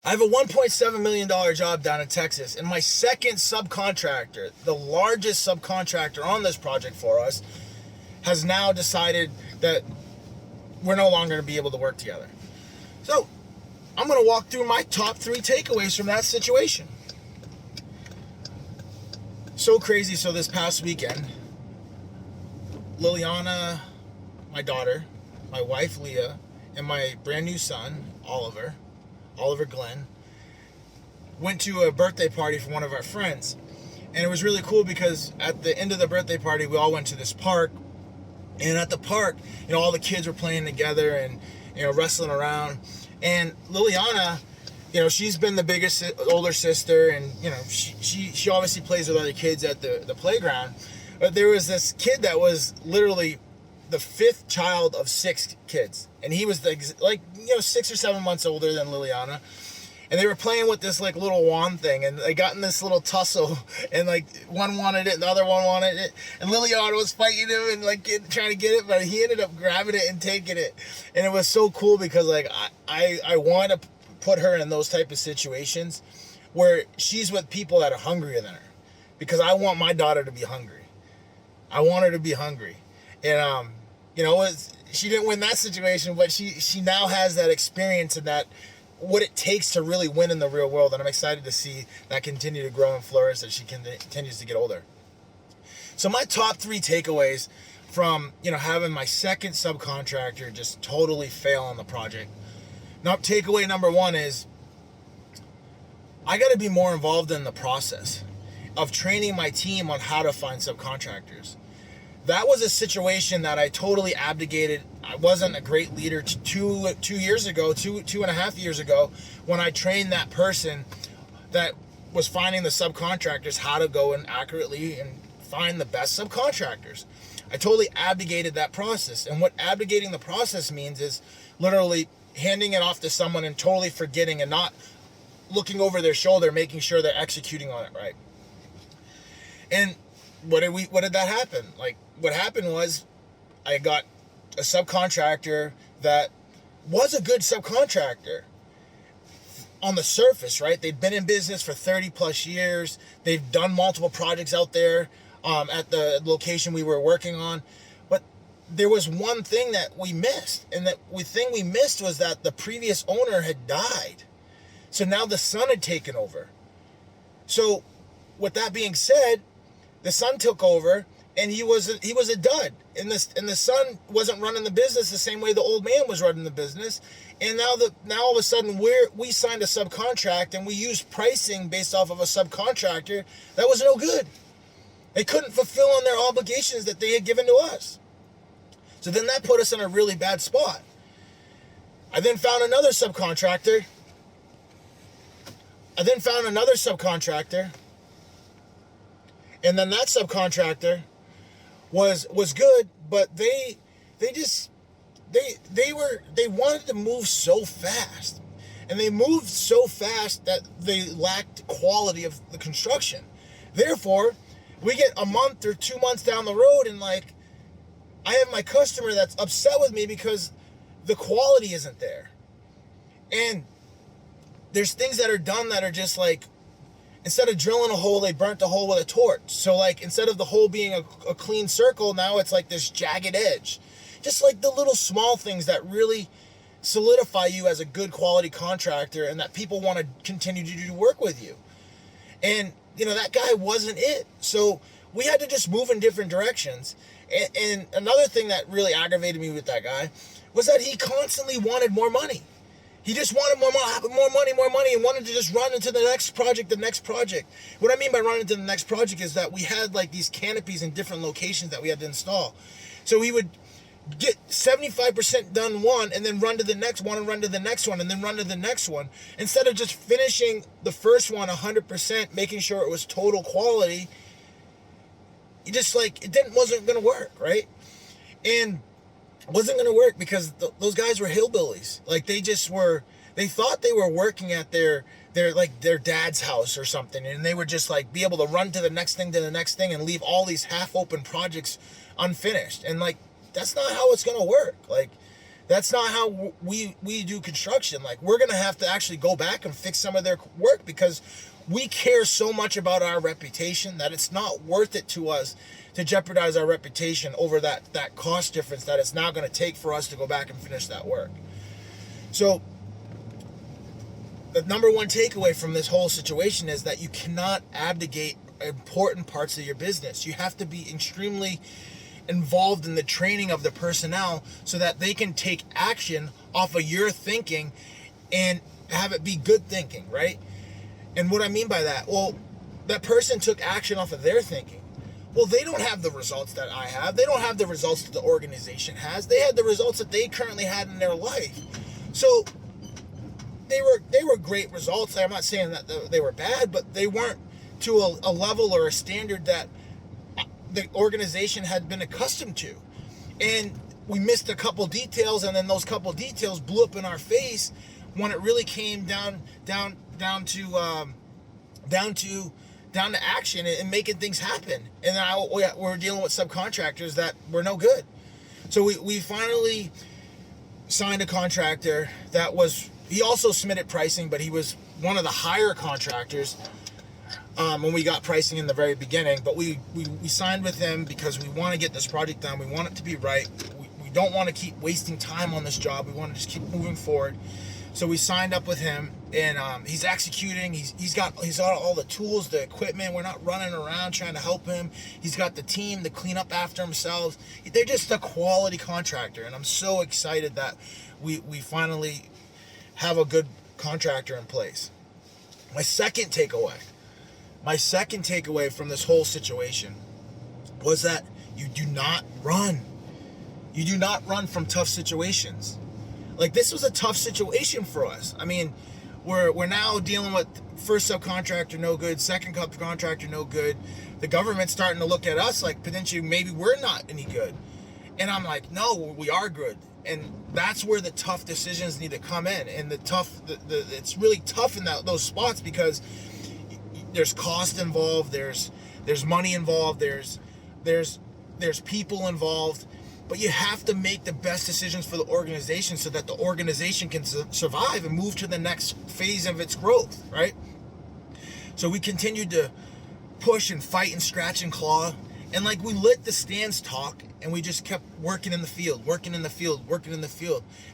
I have a $1.7 million job down in Texas, and my second subcontractor, the largest subcontractor on this project for us, has now decided that we're no longer going to be able to work together. So, I'm going to walk through my top 3 takeaways from that situation. So crazy. So this past weekend, Liliana, my daughter, my wife Leah, and my brand new son, Oliver Glenn, went to a birthday party for one of our friends. And it was really cool because at the end of the birthday party, we all went to this park. And at the park, all the kids were playing together and, wrestling around. And Liliana, she's been the biggest older sister, and, she obviously plays with other kids at the playground. But there was this kid that was literally the 5th child of 6 kids. And he was 6 or 7 months older than Liliana. And they were playing with this little wand thing, and they got in this little tussle, and one wanted it and the other one wanted it, and Liliana was fighting him and trying to get it, but he ended up grabbing it and taking it. And it was so cool because I want to put her in those type of situations where she's with people that are hungrier than her, because I want my daughter to be hungry. I want her to be hungry. And she didn't win that situation, but she now has that experience and that what it takes to really win in the real world. And I'm excited to see that continue to grow and flourish as she continues to get older. So my top 3 takeaways from, having my second subcontractor just totally fail on the project. Now, takeaway number 1 is I got to be more involved in the process of training my team on how to find subcontractors. That was a situation that I totally abdicated. I wasn't a great leader 2 years ago, 2.5 years ago, when I trained that person that was finding the subcontractors how to go and accurately and find the best subcontractors. I totally abdicated that process. And what abdicating the process means is literally handing it off to someone and totally forgetting and not looking over their shoulder, making sure they're executing on it right. And what did that happen? What happened was I got a subcontractor that was a good subcontractor on the surface, right? They'd been in business for 30 plus years. They've done multiple projects out there at the location we were working on. But there was one thing that we missed. And that thing we missed was that the previous owner had died. So now the son had taken over. So with that being said, the son took over, and he was a dud. And the son wasn't running the business the same way the old man was running the business. And now all of a sudden we signed a subcontract, and we used pricing based off of a subcontractor that was no good. They couldn't fulfill on their obligations that they had given to us. So then that put us in a really bad spot. I then found another subcontractor. And then that subcontractor was good, but they wanted to move so fast. And they moved so fast that they lacked quality of the construction. Therefore, we get a month or 2 months down the road, and I have my customer that's upset with me because the quality isn't there. And there's things that are done that are just instead of drilling a hole, they burnt the hole with a torch. So instead of the hole being a clean circle, now it's this jagged edge. Just the little small things that really solidify you as a good quality contractor, and that people want to continue to do work with you. And, that guy wasn't it. So we had to just move in different directions. And another thing that really aggravated me with that guy was that he constantly wanted more money. He just wanted more money, and wanted to just run into the next project. What I mean by run into the next project is that we had these canopies in different locations that we had to install. So we would get 75% done one, and then run to the next one, and run to the next one, and then run to the next one. Instead of just finishing the first one 100%, making sure it was total quality, it just wasn't going to work, right? And wasn't going to work because those guys were hillbillies. They thought they were working at their dad's house or something, and they would just be able to run to the next thing and leave all these half-open projects unfinished. And that's not how it's going to work. That's not how we do construction. Like, we're going to have to actually go back and fix some of their work because we care so much about our reputation that it's not worth it to us to jeopardize our reputation over that cost difference that it's now going to take for us to go back and finish that work. So the number one takeaway from this whole situation is that you cannot abdicate important parts of your business. You have to be extremely involved in the training of the personnel so that they can take action off of your thinking and have it be good thinking, right? And what I mean by that, well, that person took action off of their thinking. Well, they don't have the results that I have. They don't have the results that the organization has. They had the results that they currently had in their life. So they were great results. I'm not saying that they were bad, but they weren't to a level or a standard that the organization had been accustomed to. And we missed a couple details, and then those couple details blew up in our face when it really came down to action and making things happen. And now we're dealing with subcontractors that were no good. So we finally signed a contractor that he also submitted pricing, but he was one of the higher contractors when we got pricing in the very beginning. But we signed with him because we want to get this project done. We want it to be right. We don't want to keep wasting time on this job. We want to just keep moving forward. So we signed up with him, and he's executing. He's got all the tools, the equipment. We're not running around trying to help him. He's got the team to clean up after themselves. They're just a quality contractor, and I'm so excited that we finally have a good contractor in place. My second takeaway from this whole situation was that you do not run. You do not run from tough situations. Like, this was a tough situation for us. I mean, we're now dealing with first subcontractor no good, second subcontractor no good. The government's starting to look at us like potentially maybe we're not any good. And I'm like, no, we are good. And that's where the tough decisions need to come in. And it's really tough in those spots because there's cost involved, there's money involved, there's people involved. But you have to make the best decisions for the organization so that the organization can survive and move to the next phase of its growth, right? So we continued to push and fight and scratch and claw. And like, we let the stands talk, and we just kept working in the field.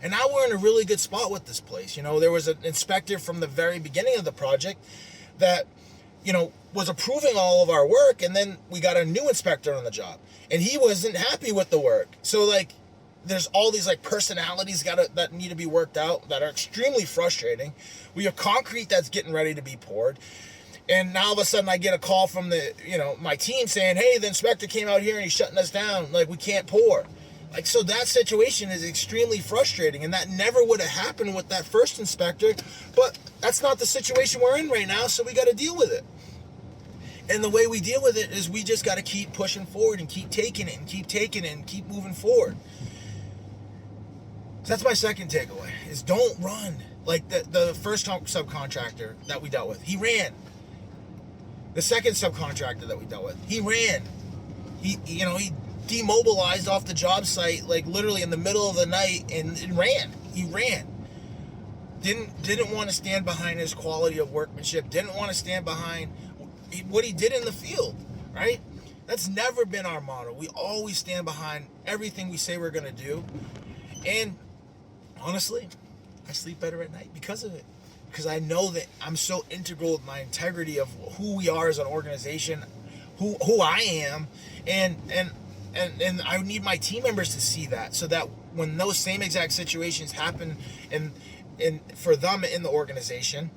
And now we're in a really good spot with this place. You know, there was an inspector from the very beginning of the project that, you know, was approving all of our work, and then we got a new inspector on the job, and he wasn't happy with the work. So like, there's all these like personalities that need to be worked out that are extremely frustrating. We have concrete that's getting ready to be poured, and now all of a sudden I get a call from my team saying, hey, the inspector came out here and he's shutting us down, like, we can't pour. Like, so that situation is extremely frustrating, and that never would have happened with that first inspector, but that's not the situation we're in right now, so we got to deal with it. And the way we deal with it is we just got to keep pushing forward and keep taking it and keep moving forward. So that's my second takeaway, is don't run. Like, the first subcontractor that we dealt with, he ran. The second subcontractor that we dealt with, he ran. He demobilized off the job site, like, literally in the middle of the night, and ran. He ran. Didn't want to stand behind his quality of workmanship. Didn't want to stand behind what he did in the field, right? That's never been our motto. We always stand behind everything we say we're going to do. And honestly, I sleep better at night because of it. Because I know that I'm so integral with my integrity of who we are as an organization, who I am, and I need my team members to see that, so that when those same exact situations happen and for them in the organization,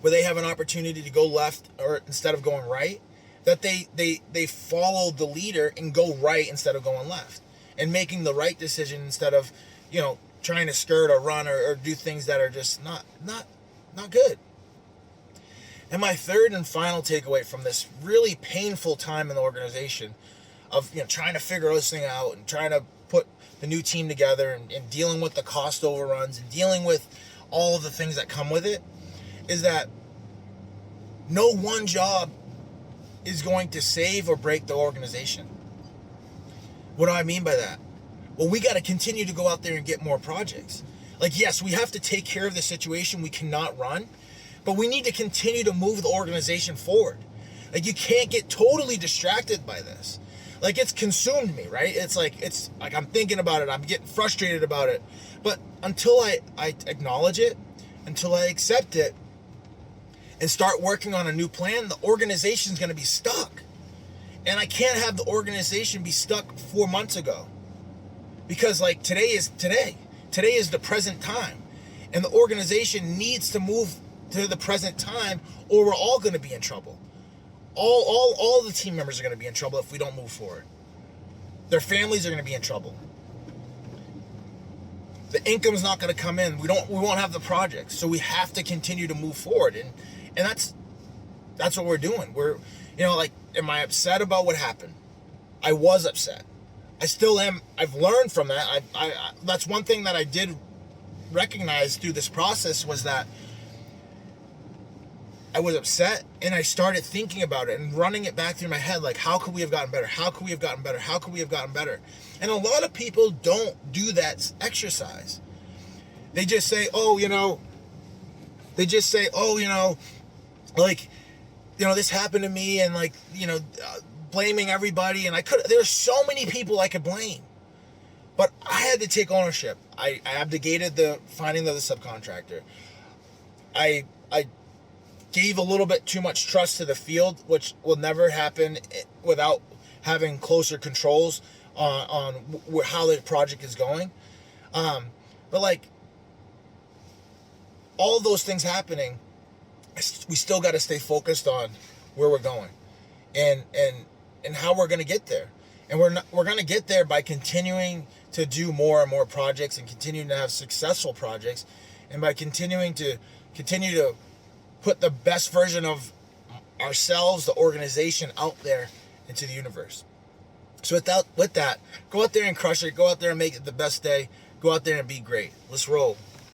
where they have an opportunity to go left or instead of going right, that they follow the leader and go right instead of going left, and making the right decision instead of, trying to skirt or run or do things that are just not good. And my third and final takeaway from this really painful time in the organization of trying to figure this thing out and trying to put the new team together and dealing with the cost overruns and dealing with all of the things that come with it, is that no one job is going to save or break the organization. What do I mean by that? well, we got to continue to go out there and get more projects. Like, yes, we have to take care of the situation. We cannot run, but we need to continue to move the organization forward. Like, you can't get totally distracted by this. Like, it's consumed me, right? It's like I'm thinking about it. I'm getting frustrated about it. But until I acknowledge it, until I accept it and start working on a new plan, the organization's going to be stuck. And I can't have the organization be stuck 4 months ago. Because, like, today is today. Today is the present time. And the organization needs to move to the present time, or we're all going to be in trouble. All the team members are going to be in trouble if we don't move forward. Their families are going to be in trouble. The income's not going to come in. We won't have the projects. So we have to continue to move forward. And that's what we're doing. We're, like, am I upset about what happened? I was upset. I still am. I've learned from that. I that's one thing that I did recognize through this process, was that I was upset, and I started thinking about it and running it back through my head, like, how could we have gotten better? How could we have gotten better? How could we have gotten better? And a lot of people don't do that exercise. They just say, this happened to me, and, like, blaming everybody. And there's so many people I could blame, but I had to take ownership. I abdicated the finding of the subcontractor. I gave a little bit too much trust to the field, which will never happen without having closer controls on how the project is going. But, like, all of those things happening, we still got to stay focused on where we're going and how we're going to get there. And we're going to get there by continuing to do more and more projects, and continuing to have successful projects, and by continuing to put the best version of ourselves, the organization, out there into the universe. So with that, go out there and crush it. Go out there and make it the best day. Go out there and be great. Let's roll.